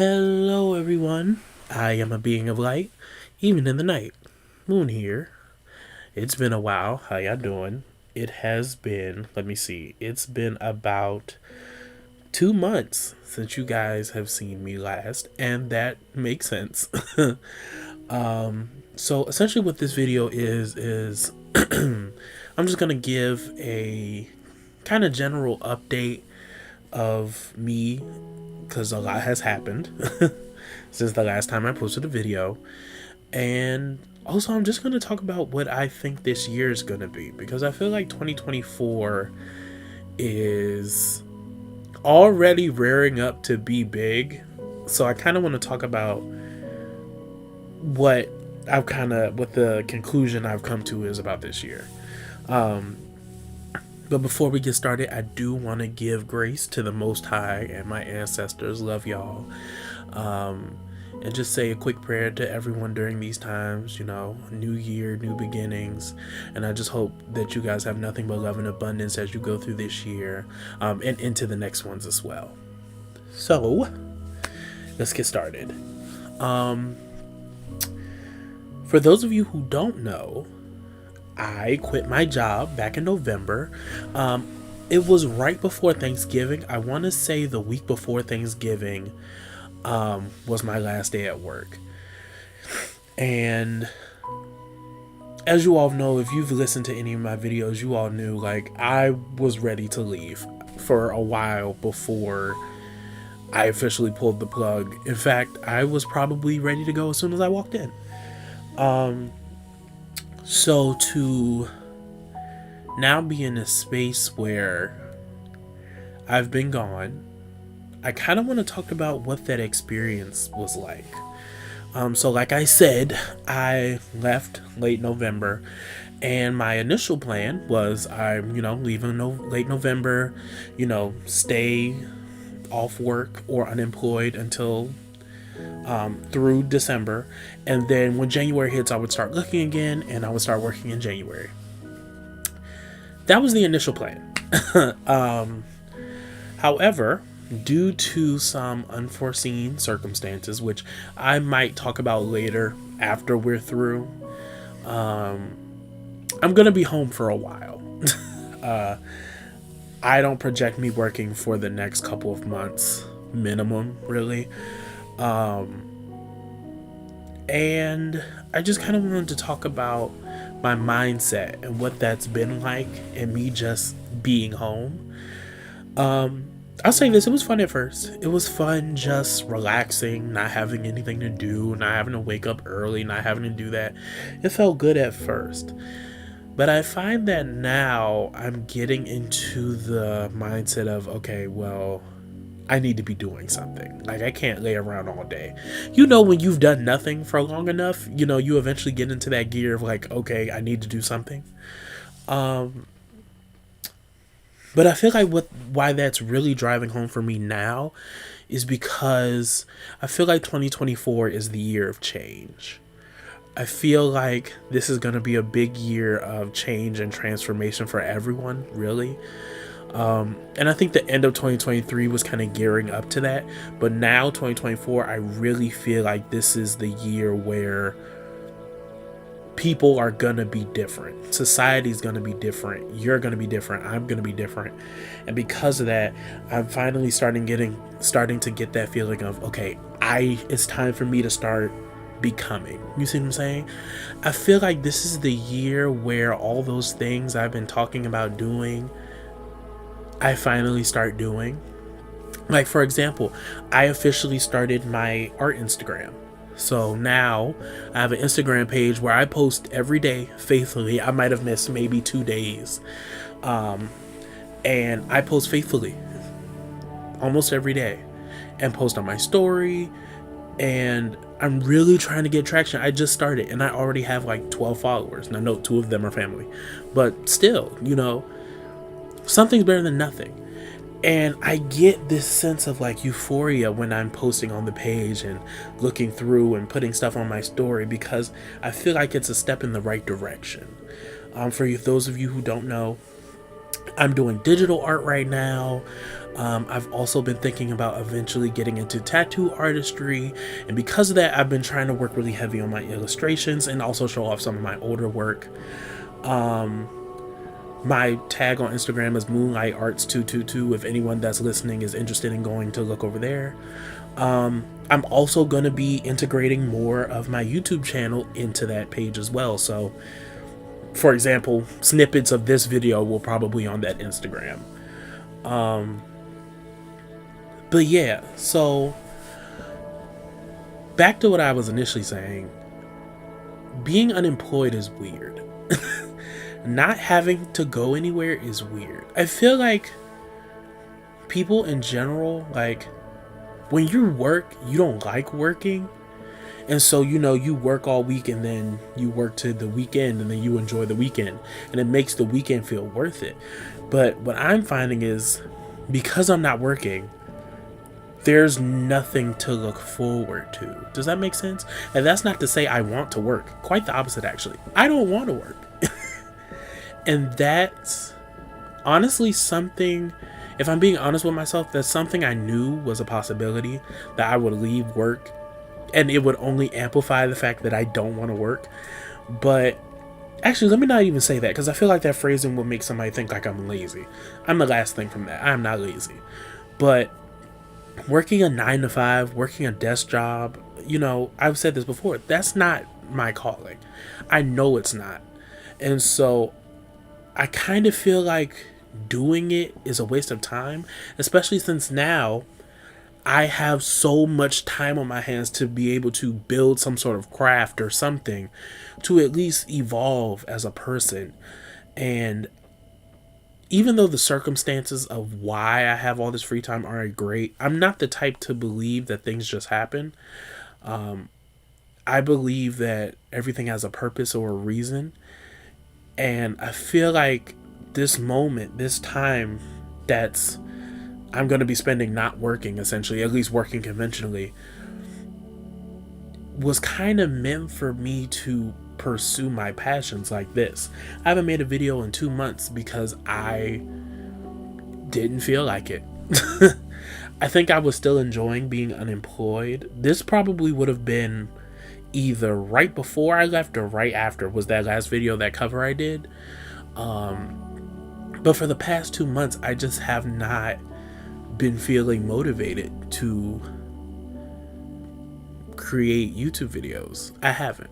Hello, everyone. I am a being of light, even in the night. Moon here. It's been a while. How y'all doing? It has been, let me see, it's been about 2 months since you guys have seen me last, and that makes sense. So essentially, what this video is I'm just gonna give a kind of general update of me because a lot has happened since the last time I posted a video. And also, I'm just going to talk about what I think this year is going to be because I feel like 2024 is already rearing up to be big. So I kind of want to talk about what what the conclusion I've come to is about this year. But before we get started, I do want to give grace to the Most High and my ancestors. Love y'all. And just say a quick prayer to everyone during these times, new year, new beginnings. And I just hope that you guys have nothing but love and abundance as you go through this year and into the next ones as well. So, let's get started. For those of you who don't know, I quit my job back in November. It was right before Thanksgiving. I want to say the week before Thanksgiving was my last day at work. And as you all know, if you've listened to any of my videos, you all knew I was ready to leave for a while before I officially pulled the plug. In fact, I was probably ready to go as soon as I walked in. So to now be in a space where I've been gone, I kind of want to talk about what that experience was like. So like I said, I left late November, and my initial plan was I'm, leaving late November, stay off work or unemployed until through December, and then when January hits I would start looking again and I would start working in January. That was the initial plan. However, due to some unforeseen circumstances, which I might talk about later after we're through, I'm gonna be home for a while. I don't project me working for the next couple of months minimum, really. And I just kind of wanted to talk about my mindset and what that's been like and me just being home. I'll say this, it was fun at first. It was fun just relaxing, not having anything to do, not having to wake up early, not having to do that. It felt good at first. But I find that now I'm getting into the mindset of, okay, well, I need to be doing something. I can't lay around all day. When you've done nothing for long enough, you eventually get into that gear of okay, I need to do something. But I feel like why that's really driving home for me now is because I feel like 2024 is the year of change. I feel like this is going to be a big year of change and transformation for everyone, really. And I think the end of 2023 was kind of gearing up to that. But now 2024, I really feel like this is the year where people are going to be different. Society's going to be different. You're going to be different. I'm going to be different. And because of that, I'm finally starting to get that feeling of, okay, it's time for me to start becoming. You see what I'm saying? I feel like this is the year where all those things I've been talking about doing, I finally start doing. For example, I officially started my art Instagram. So now I have an Instagram page where I post every day faithfully. I might have missed maybe 2 days. And I post faithfully almost every day and post on my story. And I'm really trying to get traction. I just started and I already have 12 followers. Now, no, 2 of them are family. But still, something's better than nothing. And I get this sense of euphoria when I'm posting on the page and looking through and putting stuff on my story because I feel like it's a step in the right direction. For those of you who don't know, I'm doing digital art right now. I've also been thinking about eventually getting into tattoo artistry. And because of that, I've been trying to work really heavy on my illustrations and also show off some of my older work. My tag on Instagram is Moonlight Arts 222 if anyone that's listening is interested in going to look over there. I'm also going to be integrating more of my YouTube channel into that page as well. So, for example, snippets of this video will probably on that Instagram. But yeah, so back to what I was initially saying. Being unemployed is weird. Not having to go anywhere is weird. I feel like people in general, like, when you work, you don't like working. And so, you work all week and then you work to the weekend and then you enjoy the weekend. And it makes the weekend feel worth it. But what I'm finding is, because I'm not working, there's nothing to look forward to. Does that make sense? And that's not to say I want to work. Quite the opposite, actually. I don't want to work. And that's honestly something, if I'm being honest with myself, that's something I knew was a possibility, that I would leave work and it would only amplify the fact that I don't want to work. But actually, let me not even say that, because I feel like that phrasing will make somebody think like I'm lazy. I'm the last thing from that. I'm not lazy. But working a 9-to-5, working a desk job, I've said this before, that's not my calling. I know it's not. And so I kind of feel like doing it is a waste of time, especially since now I have so much time on my hands to be able to build some sort of craft or something to at least evolve as a person. And even though the circumstances of why I have all this free time aren't great, I'm not the type to believe that things just happen. I believe that everything has a purpose or a reason. And I feel like this moment, this time that's I'm going to be spending not working, essentially, at least working conventionally, was kind of meant for me to pursue my passions like this. I haven't made a video in 2 months because I didn't feel like it. I think I was still enjoying being unemployed. This probably would have been either right before I left or right after was that last video, that cover I did. But for the past 2 months, I just have not been feeling motivated to create YouTube videos. I haven't.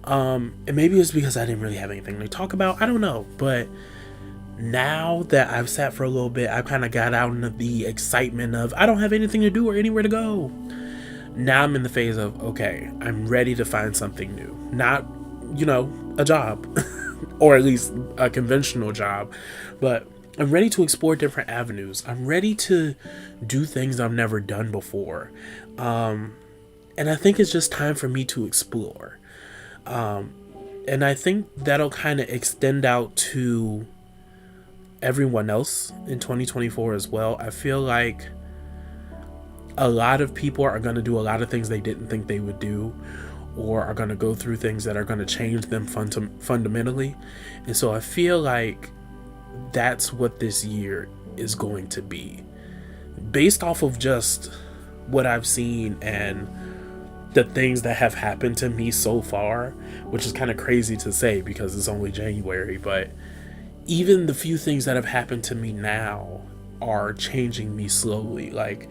And maybe it's because I didn't really have anything to talk about. I don't know. But now that I've sat for a little bit, I kind of got out into the excitement of I don't have anything to do or anywhere to go. Now I'm in the phase of, okay, I'm ready to find something new. Not, a job. Or at least a conventional job. But I'm ready to explore different avenues. I'm ready to do things I've never done before. And I think it's just time for me to explore. And I think that'll kind of extend out to everyone else in 2024 as well. I feel like a lot of people are going to do a lot of things they didn't think they would do, or are going to go through things that are going to change them fundamentally. And so I feel like that's what this year is going to be, based off of just what I've seen and the things that have happened to me so far, which is kind of crazy to say because it's only January, but even the few things that have happened to me now are changing me slowly. Like,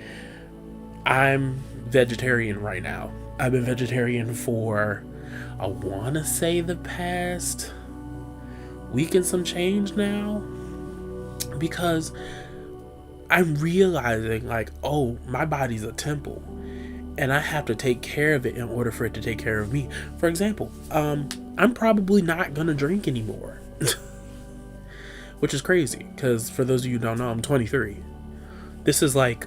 I'm vegetarian right now. I've been vegetarian for, I want to say, the past week and some change now, because I'm realizing, like, oh, my body's a temple and I have to take care of it in order for it to take care of me. For example, I'm probably not gonna drink anymore. Which is crazy, because for those of you who don't know, I'm 23. This is like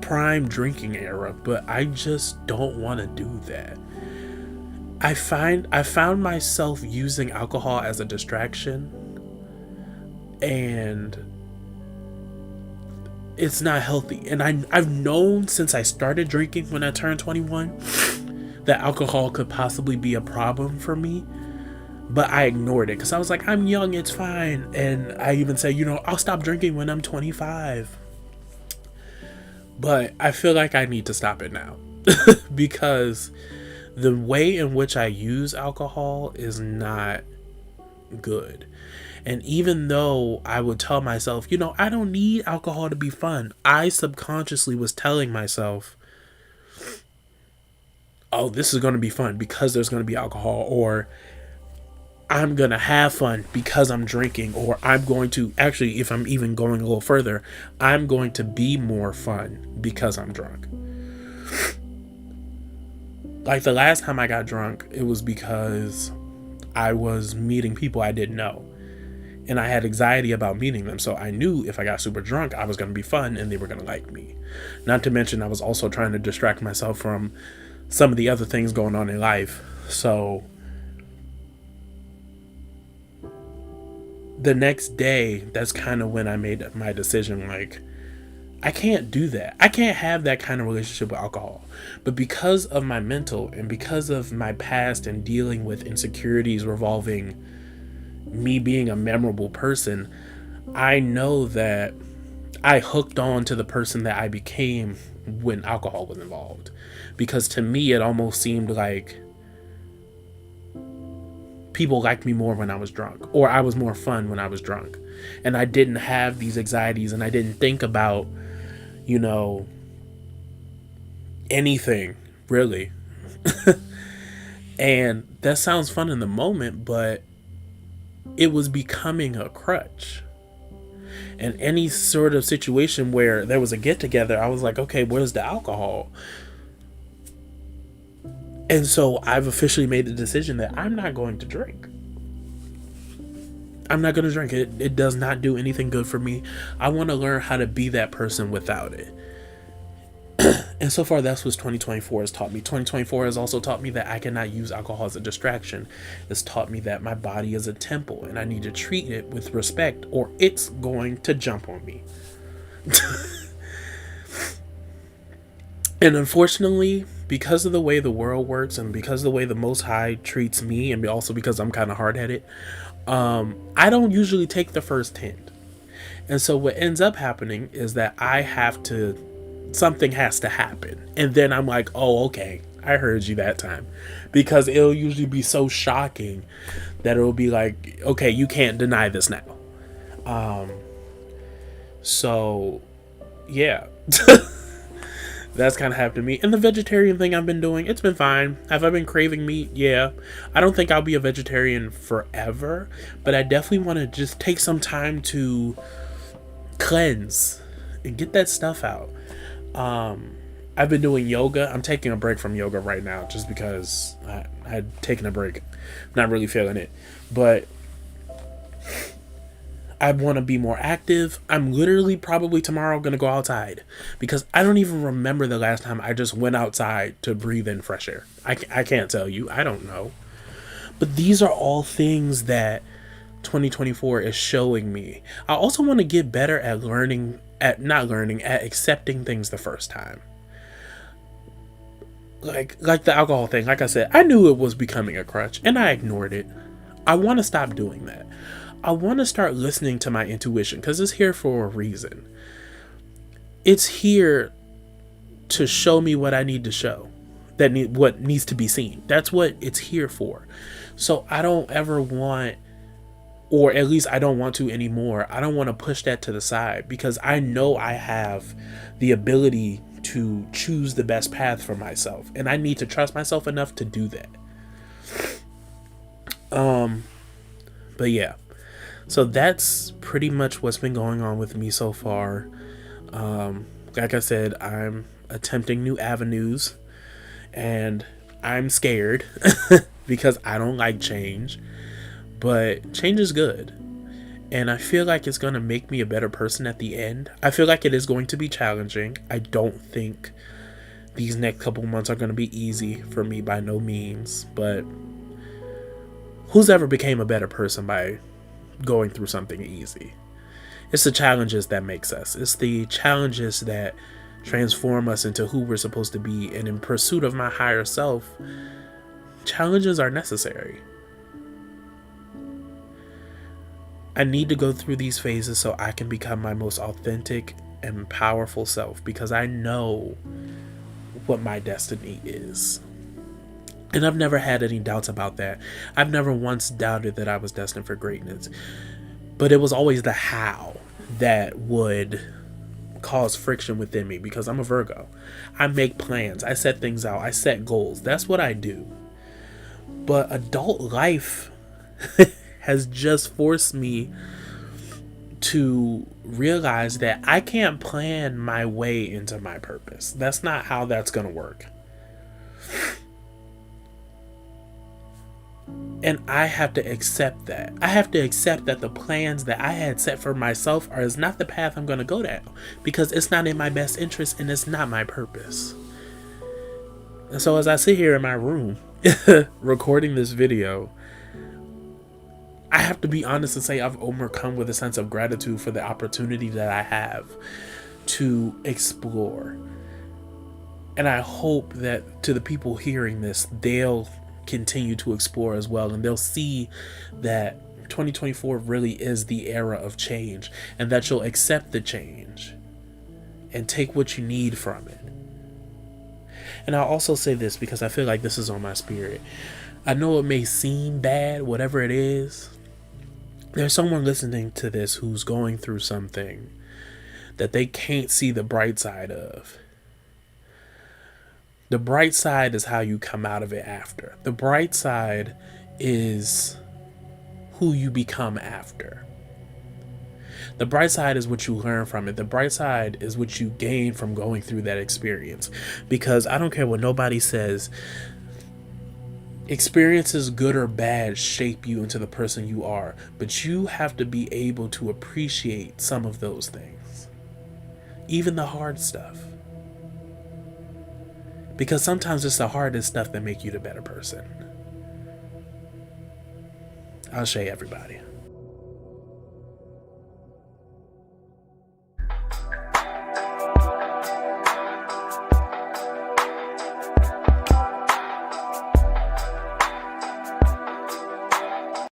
prime drinking era, but I just don't want to do that. I found myself using alcohol as a distraction, and it's not healthy. And I've known since I started drinking when I turned 21 that alcohol could possibly be a problem for me, But I ignored it because I was like, I'm young, it's fine. And I even said, I'll stop drinking when I'm 25. But I feel like I need to stop it now because the way in which I use alcohol is not good. And even though I would tell myself, I don't need alcohol to be fun, I subconsciously was telling myself, oh, this is going to be fun because there's going to be alcohol, or I'm going to have fun because I'm drinking, or I'm going to, actually, if I'm even going a little further, I'm going to be more fun because I'm drunk. Like the last time I got drunk, it was because I was meeting people I didn't know. And I had anxiety about meeting them. So I knew if I got super drunk, I was going to be fun and they were going to like me. Not to mention, I was also trying to distract myself from some of the other things going on in life. So the next day, that's kind of when I made my decision. Like, I can't do that. I can't have that kind of relationship with alcohol. But because of my mental and because of my past and dealing with insecurities revolving me being a memorable person, I know that I hooked on to the person that I became when alcohol was involved. Because to me, it almost seemed like people liked me more when I was drunk, or I was more fun when I was drunk. And I didn't have these anxieties and I didn't think about, anything really. And that sounds fun in the moment, but it was becoming a crutch. And any sort of situation where there was a get together, I was like, okay, where's the alcohol? And so I've officially made the decision that I'm not going to drink. I'm not going to drink it. It does not do anything good for me. I want to learn how to be that person without it. And so far, that's what 2024 has taught me. 2024 has also taught me that I cannot use alcohol as a distraction. It's taught me that my body is a temple and I need to treat it with respect or it's going to jump on me. And unfortunately, because of the way the world works and because of the way the Most High treats me, and also because I'm kind of hard-headed, I don't usually take the first hint. And so what ends up happening is that something has to happen. And then I'm like, oh, okay, I heard you that time. Because it'll usually be so shocking that it'll be like, okay, you can't deny this now. So, yeah. That's kind of happened to me. And the vegetarian thing I've been doing, it's been fine. Have I been craving meat? Yeah. I don't think I'll be a vegetarian forever, but I definitely want to just take some time to cleanse and get that stuff out. I've been doing yoga. I'm taking a break from yoga right now just because I had taken a break. I'm not really feeling it, but I want to be more active. I'm literally probably tomorrow going to go outside because I don't even remember the last time I just went outside to breathe in fresh air. I can't tell you. I don't know. But these are all things that 2024 is showing me. I also want to get better at at accepting things the first time. Like the alcohol thing. Like I said, I knew it was becoming a crutch and I ignored it. I want to stop doing that. I want to start listening to my intuition because it's here for a reason. It's here to show me what I need to show, what needs to be seen. That's what it's here for. So I don't ever want, or at least I don't want to anymore. I don't want to push that to the side because I know I have the ability to choose the best path for myself, and I need to trust myself enough to do that. But yeah. So that's pretty much what's been going on with me so far. Like I said, I'm attempting new avenues and I'm scared because I don't like change, but change is good. And I feel like it's going to make me a better person at the end. I feel like it is going to be challenging. I don't think these next couple months are going to be easy for me by no means, but who's ever became a better person by going through something easy? It's the challenges that makes us. It's the challenges that transform us into who we're supposed to be. And in pursuit of my higher self, challenges are necessary. I need to go through these phases so I can become my most authentic and powerful self, because I know what my destiny is. And I've never had any doubts about that. I've never once doubted that I was destined for greatness. But it was always the how that would cause friction within me, because I'm a Virgo. I make plans, I set things out, I set goals. That's what I do. But adult life has just forced me to realize that I can't plan my way into my purpose. That's not how that's going to work. And I have to accept that. I have to accept that the plans that I had set for myself is not the path I'm going to go down, because it's not in my best interest and it's not my purpose. And so as I sit here in my room recording this video, I have to be honest and say I've overcome with a sense of gratitude for the opportunity that I have to explore. And I hope that to the people hearing this, they'll continue to explore as well, and they'll see that 2024 really is the era of change, and that you'll accept the change and take what you need from it. And I'll also say this, because I feel like this is on my spirit. I know it may seem bad, whatever it is. There's someone listening to this who's going through something that they can't see the bright side of. The bright side is how you come out of it after. The bright side is who you become after. The bright side is what you learn from it. The bright side is what you gain from going through that experience. Because I don't care what nobody says, experiences, good or bad, shape you into the person you are. But you have to be able to appreciate some of those things. Even the hard stuff. Because sometimes it's the hardest stuff that make you the better person. I'll say everybody.